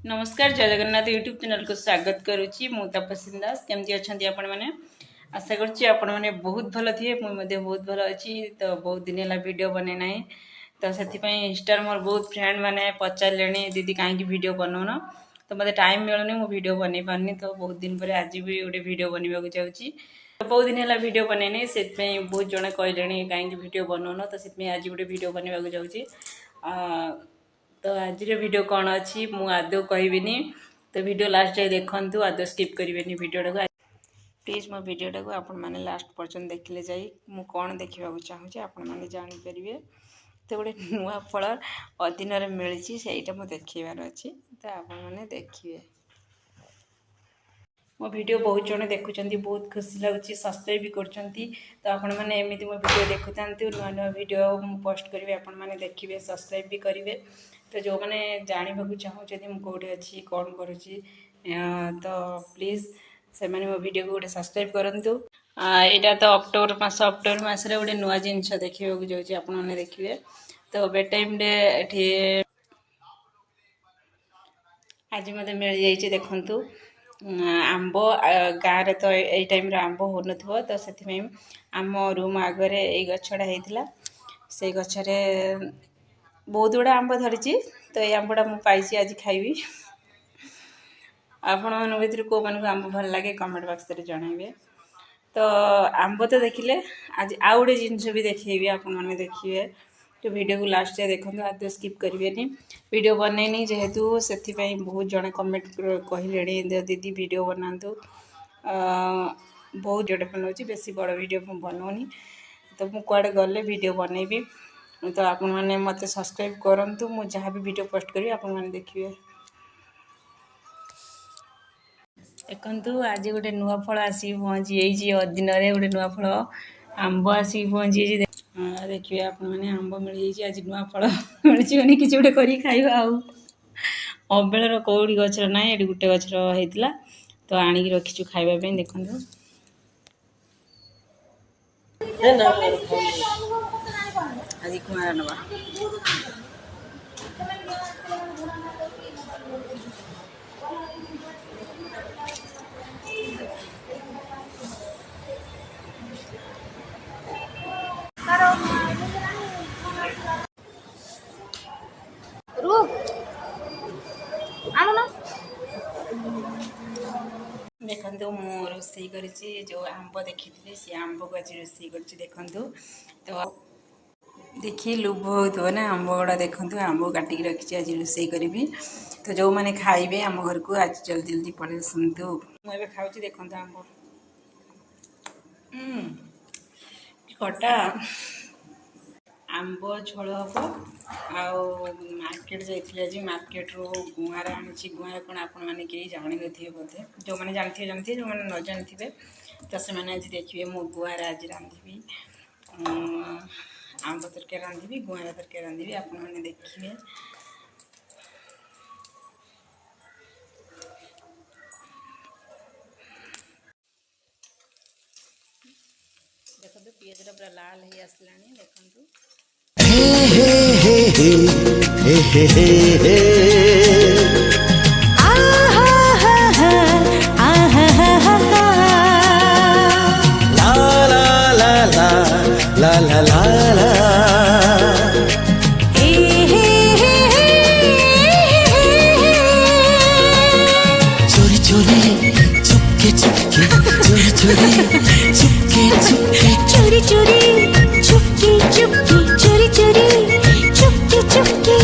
नमस्कार जय Jagannath YouTube channel को स्वागत करुच्ची मु तपस्विनी दास केमती अच्छा आपण मैंने आशा करुच्ची आपण मैंने बहुत भल थे मुझे बहुत भल अच्छी तो बहुत दिन है वीडियो बने ना तो से इंस्टार मोर बहुत फ्रेंड मैंने पचारे दीदी कहीं वीडियो बनौन तो मतलब टाइम मिलूनी मु वीडियो बन पारनी तो बहुत दिन पर आज भी गोटे वीडियो बनवाक जाऊँगी तो बहुत दिन है वीडियो बनैनी से बहुत जन कहले कहीं वीडियो बनौन तो से आज गोटे वीडियो बनवाक जाऊँगी तो आज वीडियो कौन अच्छी मु आदौ कहबिनी तो वीडियो लास्ट जाए देखु आदौ स्किप करेंगे वीडियोटा को प्लीज मो वीडियोटा को आपण मैंने लास्ट पर्यटन देखले जाई मु कौन देखा चाहूँगी आपण मैंने जानीपर तो गोटे नुआ फल अधीन मिली से मुझे देखार अच्छी तो आपण मैंने देखिए मो वीडियो बहुत जन देखुं बहुत खुशी लगुच सब्सक्राइब भी कर आपण मैंने एमती मो वीडियो देखु था नुआ नुआ वीडियो पोस्ट करेंगे आपण मैंने देखिए सब्सक्राइब भी करेंगे तो जो मैंने जानवाक चाहूँ मु कौटे अच्छी कौन करुँची तो प्लीज से मैंने मो वीडियो को गोटे सब्सक्राइब करूँ यहाँ तो अक्टोबर मस गोटे नुआ जिनस देखा जाऊँगी आपण मैंने देखिए तो बेड टाइम आज मत मिल जाइए देखु आंब गाँव रे तो यही टाइम आंब हो न तो से आम रूम आगे ये गछड़ा होता से गचरे बहुत गुड़ा आंब धरी तो ये आंबटा मुझे पाई आज खाइबी आपण मन भर को मन आंब भल लगे कमेंट बॉक्स रे जणाइबे तो आंब तो देखिले आज आउ गोटे जिनस भी देखी आपण मैंने देखिए तो वीडियो को लास्ट जाए देखो आदि स्किप करेंगे वीडियो बनैनी जेहेतु से बहुत जन कमेंट कहले दीदी वीडियो बनातु बहुत जोटे बनाऊँगी बेसी बड़ वीडियो बनाऊनी तो मुझे कुआड़े गले वीडियो बनैबी तो आपण मैंने मत सब्सक्राइब करूँ मुझे जहाँ भी वीडियो पोस्ट करी आपण मैंने देखिए देखु आज गोटे नुआ फल आसिक पहुँची अधीन गोटे नुआ फल आंब आसिक पहुँची देखिए आप मैंने आंब मिल जाए आज नुआ फल मिली किसी गोटे कर खाइबा अबेलर कौड़ी गचर ना ये गोटे गचर होता तो आणिक रखीचु खाइबा देखु आज कुमार नवा देखो मु रोसई कर जो आंब देखी सी आंब को आज रोसई कर देखु तो देखिए लुभ हो ना आंब गुड़ा देखु आंब काटिक रखी आज रोसई करी तो जो मैंने खाइबे आम घर को आज जल्दी जल्दी पड़े आसतु मुझे खाऊँ देखो आंब खटा आंब झोल हम आर्केट जाइए आज मार्केट रू गुआर आनी गुआर कौन आपण मैंने कहीं जान थे बोधे जो मैंने जानते जो मैंने न जानी तो से मैंने आज देखिए मो गुआर आज रांधि आंब तरकारी रांधि गुआर तरकारी रांधि आपण मैंने देखिए देखो पियाज पूरा लाल हो आसला देखु la la la la चोरी चोरी चुपके चुपके चोरी चोरी चुपके चुपके चोरी चोरी चुपके चुपके चोरी चोरी चुपके चुपके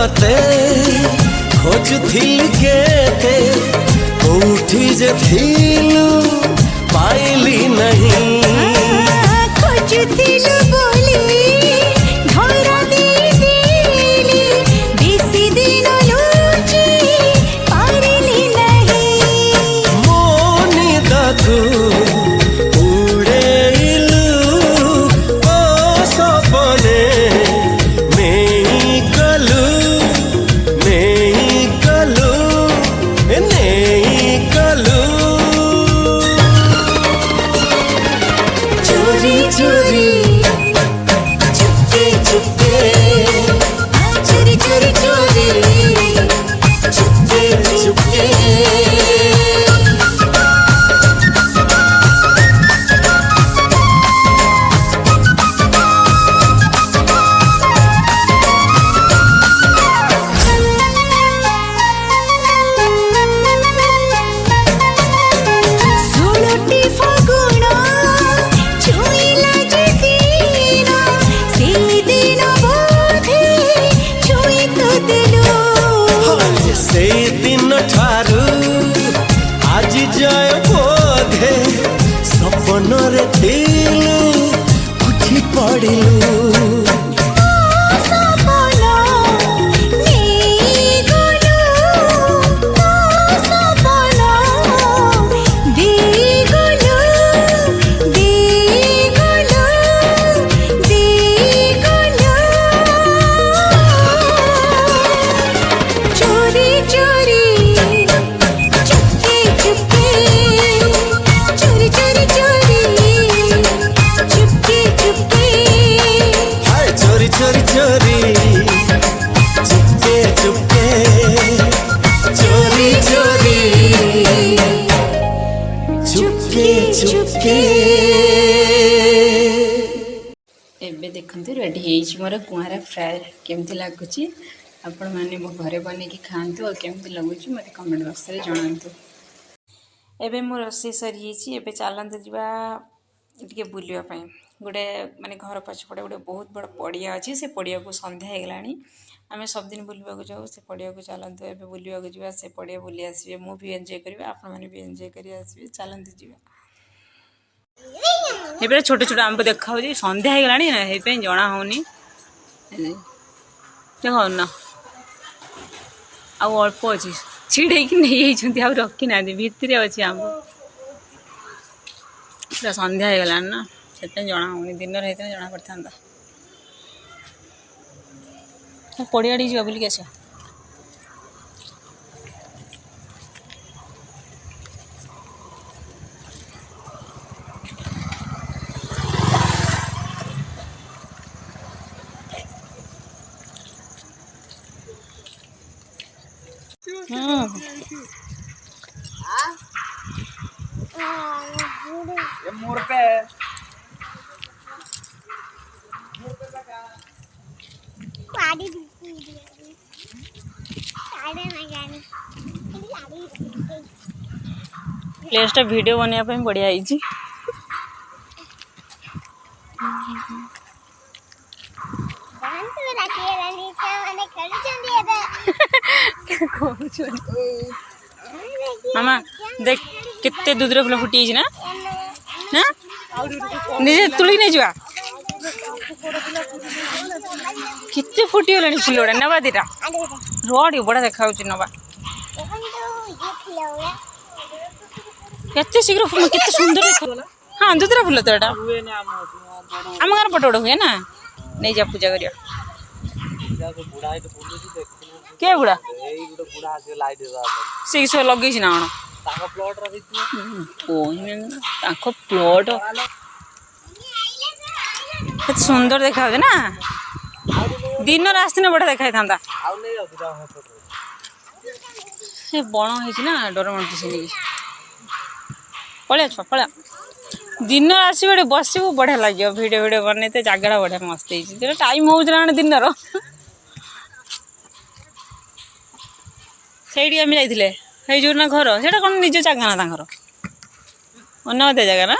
तते खोजुथिल केते कोठी जे थिलु पाइली नहीं खोजुथिल बोली धरा देली बेसी दिन लुची पारिली नहीं मोनी दादू उड़ेलु ओ सपने चोरी चोरी चुपके चुपके चोरी चोरी चोरी चुपके चुपके जय बोधे सपनरे थिलु उठी पड़िलु चोरी चोरी चुपके चुपके चोरी चोरी चुपके चुपके एबे देखंतु रेडी हेइछि मोर कुआरा फ्राए केमति लागुछि आपण माने मो घरे बने कि खांतु और केमति लागुछि मते कमेंट बॉक्स रे जणांतु। एबे मो रोसे सरी हेइछि एबे चालंतु जिबा टिके बुलिया पई गोटे माने घर पछपटे गोटे बहुत बड़ पड़िया अच्छी से पड़िया को संध्या हो गलानी आम सब दिन बुलवा जाऊ से पड़िया को चलतु एवं बुलवा जा से पड़िया बुली आसबे मु भी एंजॉय करी आपण मैंने भी एंजॉय करी आसबे चलतु जा ये छोट छोट आम देखा संध्या हो गलानी ना ये जना होनी देख ना आउ अल्प अच्छी छिड़े नहीं आउ रखी ना भितर अच्छी आम पूरा संध्या हो गलानी ना से जना होनी दिन रही जना पड़ता पड़िया जा बुलिक आस मोड़ पे प्लेस वीडियो बनवाई बढ़िया है मामा देख केते दूधर फुल फुटी ना निजे तुली नहीं जा कितने फुटी गला फुल गुड़ा नवा दीटा रोड बड़ा देखा नवा केते शीघ्र फुल केते सुंदर हाँ दूधरा फुल तो एटा आम गाँव पटे गोटे हुए ना नहीं जा पूजा करिया के बुढ़ा से सब लगे ना कौन प्लॉट सुंदर देखा ना दिन आसने बढ़िया देखा था बण हो डर मारती से पलिया छुआ पलिया दिन आसवे बसबू बढ़िया लगे भिडियो भिडियो बनते जगह बढ़िया मस्त है टाइम हो दिन से आम जाइए जो ना घर से कौन निज जगह ना अनावत जगह ना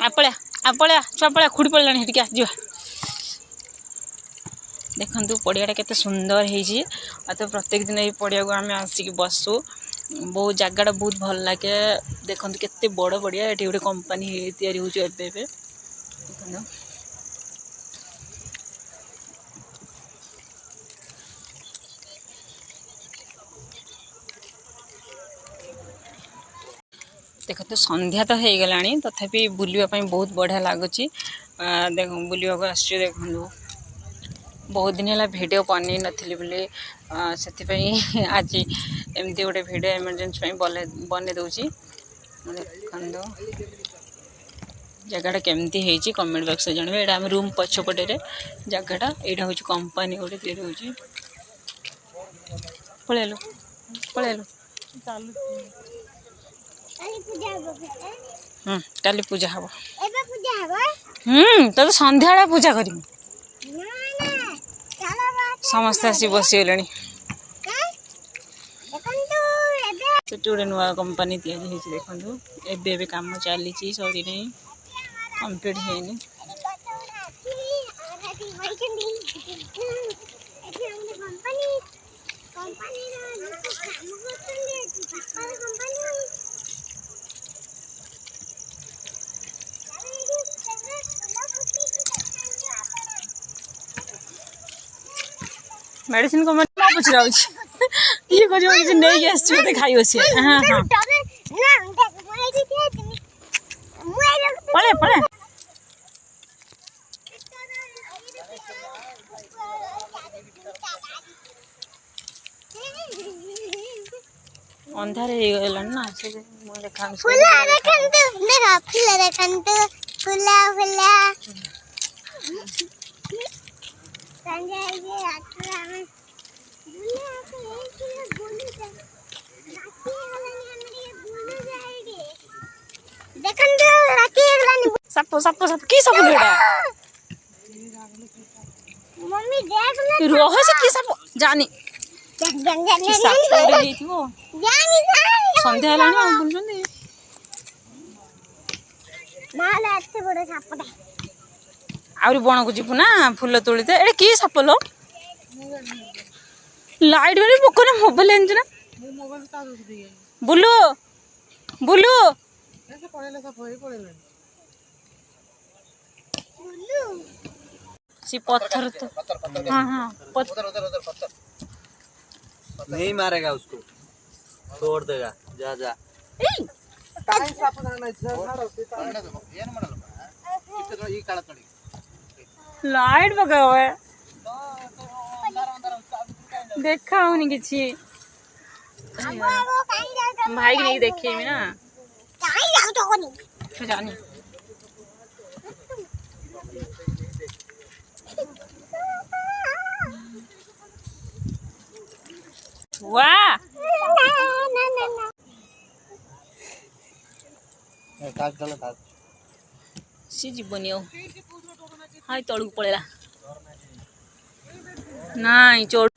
आपलिया छुआ पलिया खुड़ी पड़ा जा देखंतु पड़ियाटा केते सुंदर ହେଇଛି आ तो प्रत्येक दिन ये पड़िया को आम आसिक बसु बहुत जगह बहुत भल लगे देखंतु केते बड़ पड़िया एठी गोटे कंपनी तैयारी होउछ एबे देखंतु देखो संध्या तो हो गलानी तथापि बुलवाई बहुत बढ़िया लगुच देख बुलवा को आस देखो बहुत दिन है भिड बन नी बोले से आज एमती गोटे भिड एमरजेंसी बन दूसरी देखो जगह केमती है कमेंट बॉक्स में जानवे यहाँ रूम पछपटे जगहटा यहाँ हूँ कंपनी गोटे तैयारी हो पलैलु पलैलु काली पूजा हम तो संध्या पूजा कर समस्ते आसी बसीगले गोटे नुआ कंपनी तैयारी देखो एबे काम चली सरी नहीं कंप्लीट है मेडिसिन को मैं पचरा ये कर नहीं आसते खाई बस हाँ हाँ पड़े पड़े अंधार हो गला ना से देखा सप सप सप की सब मम्मी देख रोह से की सब जानी संध्या बुलुंदी आउरी बण को जीवु ना फूल तोड़ते एटे की साप लो लाइट में पोक मोबाइल आनी ना बुलु बुलु सी पत्थर तो हाँ हाँ पत्थर नहीं मारेगा उसको तोड़ देगा जा जा लाइट पका हुआ है देखा होनी किसी भाई की नहीं देखी मैं ना जानी वाह सी जीवन हाँ तलू पड़ेगा नाई चढ़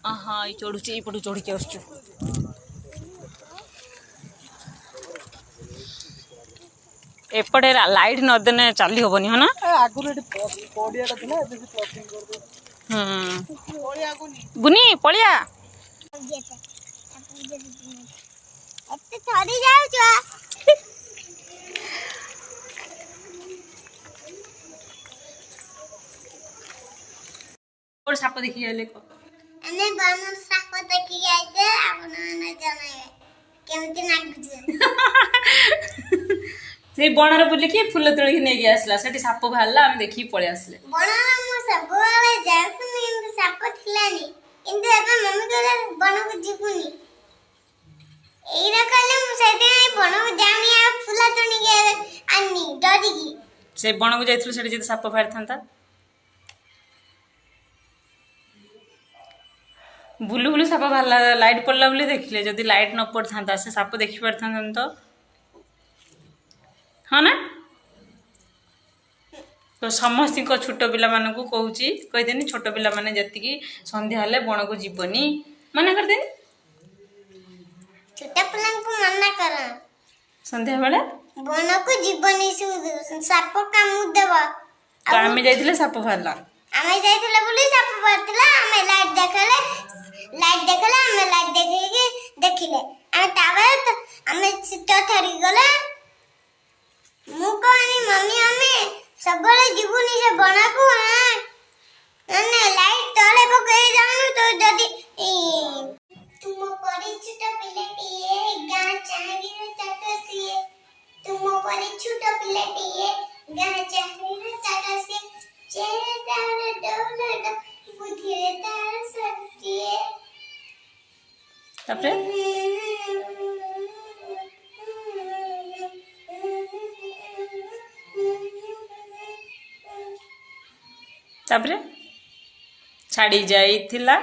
हाँ चढ़ुचे ये पटू चढ़ी आस एपटे लाइट नदेने चली हबनी है ना बुनी पलिया और साप देखी जाले को अने बानर साप देखी आइते आपन ने जणाए केमति नागुजे से बणर बुली की फूल तोड़ी नै गया आसला सेठी साप भालला हम देखि पळे आसले बणर मो सब वाले जात में इंद साप थिलानी इंद एबे मम्मी कहले बण को जीपुनी एरा कहले मु सेते बण को जानी आ फूल तोड़ी के अन्नी डरी की से बण को जाइथु सेठी जे साप फाड़ थांता बुलु बुलु साप भाला लाइट पड़ला बोले देखले जदी लाइट न पड़ थांता से साप देखि परथान तो हाँ ना तो समस्त छोट पिला मान को कहूँ कहीदेनी छोट पिला माने जति संध्या हेले बण को जीवनी मना करदेनी छोटा पिला को मना कर संध्या बेले बण को जीवनी साप कामु देबा तो आमे जाइथिले साप भाला ଆମେ ଯାଇଥିଲେ ବୋଲି ସାପ ପଡ଼ିଥିଲା ଆମେ ଲାଇଟ୍ ଦେଖେଇଲେ ଆମେ ଲାଇଟ୍ ଦେଖେଇକି ଦେଖିଲେ ଆମେ ତାପରେ ଆମେ ସିଟ ଥରି ଗଲେ ମୁଁ କହିନି ମମ୍ମି ଆମେ ସବୁବେଳେ ଯିବୁନି ସେ ବଣକୁ ମାନେ ଲାଇଟ୍ ତଳେ ପକେଇ ଯାଉନୁ ତ ଯଦି ତୁମ ପରିଚିତ ପିଲାଟିଏ ଗାଁ ଚାହାଣିର ଚାଟସିଏ ତୁମ ପରିଚିତ ପିଲାଟିଏ ଗାଁ ଚାହାଣିର ଚାଟସିଏ ଚେହେରା ତାର ଡଉଲଟ ବୁଦ୍ଧିରେ ତାର ସଟିଏ ତାପରେ ତାପରେ ଛାଡ଼ି ଯାଇଥିଲା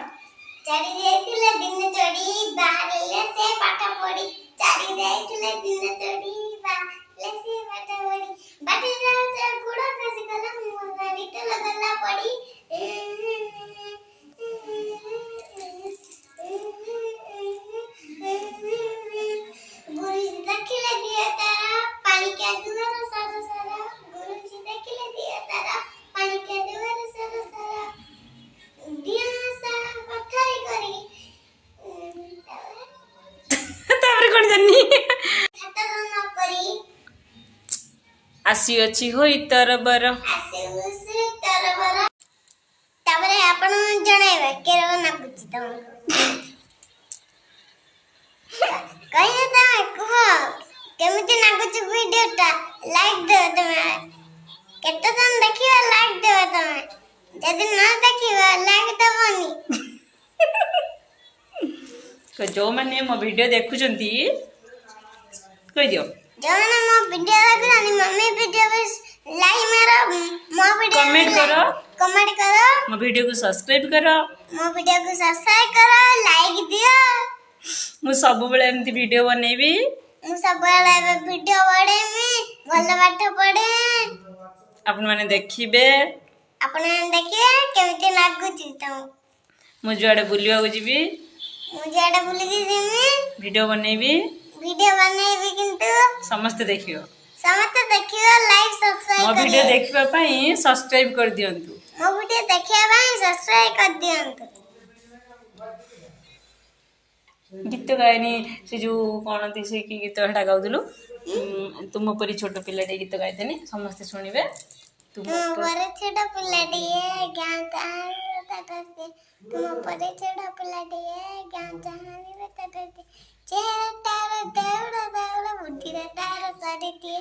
ଚାରି ଯାଇଥିଲେ ଦିନ ଚଢି ବାହାରିଲେ ସେ ପାଠ ପଢି ଚାରି ଯାଇଥିଲେ ଦିନ ଚଢି ବାହାରିଲେ ସେ ପାଠ ପଢି ବାଟି ଯାଉତେ ଗୋଡ଼ ଖସି ଗଲା ମୋ ଗାଡି ତ ଲଗଲା ପଡି ଗୁରୁଜୀ ଦେଖିଲେ ଦିଏ ତାର ପାଣି କାଦୁଅର ସର ସର ଗୁରୁଜୀ ଦେଖିଲେ ଦିଏ ତାର ପାଣି କାଦୁଅର ସର ସର ତାପରେ କ'ଣ ଜାଣିନି କରି ଆସିଅଛି ହୋଇ ତରବର ତାପରେ ଆପଣ ଜଣାଇବେ କେରଳ ନାଗୁଛି ତମକୁ କହିବେ ତମେ କୁହ କେମିତି ନାଗୁଛି ଭିଡିଓଟା ଲାଇକ୍ ଦେବ ତମେ କେତେ ଜଣ ଦେଖିବା ଲାଇକ୍ ଦେବ ତମେ ଯଦି ନ ଦେଖିବା ଲାଇକ୍ ଦେବନି ଯେଉଁମାନେ ମୋ ଭିଡ଼ିଓ ଦେଖୁଛନ୍ତି କହିଦିଅ ଯେଉଁମାନେ ମୋ ଭିଡିଓ ଦେଖୁଛନ୍ତି ମମ୍ମି ଭିଡିଓ ଲାଇକ୍ ମାର ମୋ ଭିଡିଓ କମେଣ୍ଟ କର ମୋ ଭିଡ଼ିଓକୁ ସବସ୍କ୍ରାଇବ୍ କର ମୋ ଭିଡିଓକୁ ସବସ୍କ୍ରାଇବ୍ କର ଲାଇକ୍ ଦିଅ ମୁଁ ସବୁବେଳେ ଏମିତି ଭିଡ଼ିଓ ବନେଇବି ମୁଁ ସବୁବେଳେ ଏବେ ଭିଡିଓ ବନେଇବି ଭଲ ପାଠ ପଢେ ଆପଣମାନେ ଦେଖିବେ ଆପଣ ଦେଖିବେ କେମିତି ଲାଗୁଛି ତମକୁ ମୁଁ ଯୁଆଡ଼େ ବୁଲିବାକୁ ଯିବି ମୁଁ ଯୁଆଡ଼େ ବୁଲିକି ଯିବି ଭିଡ଼ିଓ ବନେଇବି ଭିଡିଓ ବନେଇବି କିନ୍ତୁ ସମସ୍ତେ ଦେଖିବ ସମସ୍ତେ ଦେଖିବ ଲାଇକ୍ ମୋ ସବସ୍କ୍ରାଇବ୍ ଭିଡ଼ିଓ କରିବେ ଦେଖିବା ପାଇଁ ସବସ୍କ୍ରାଇବ୍ କରିଦିଅନ୍ତୁ ମୋ ଭିଡିଓ ଦେଖିବା ପାଇଁ ସବସ୍କ୍ରାଇବ୍ କରିଦିଅନ୍ତୁ ଗୀତ ଗାଏନି ସେ ଯେଉଁ କ'ଣ ସେ କି ଗୀତ ସେଟା ଗାଉଥିଲୁ ତୁମ ପରି ଛୋଟ ପିଲାଟେ ଗୀତ ଗାଇଥିଲି ସମସ୍ତେ ଶୁଣିବେ ତୁମ ପରେ ଛୋଟ ପିଲାଟିଏ ଗାଁ ଚାହାଣିର ଚାଟସିଏ ତୁମ ପରେ ଛୋଟ ପିଲାଟିଏ ଗାଁ ଚାହାଣିର ଚାଟସିଏ ଚେହେରା ତାର ଦେଉଳ ଦେଉଳ ବୁଦ୍ଧିରେ ତାର ସରିଟିଏ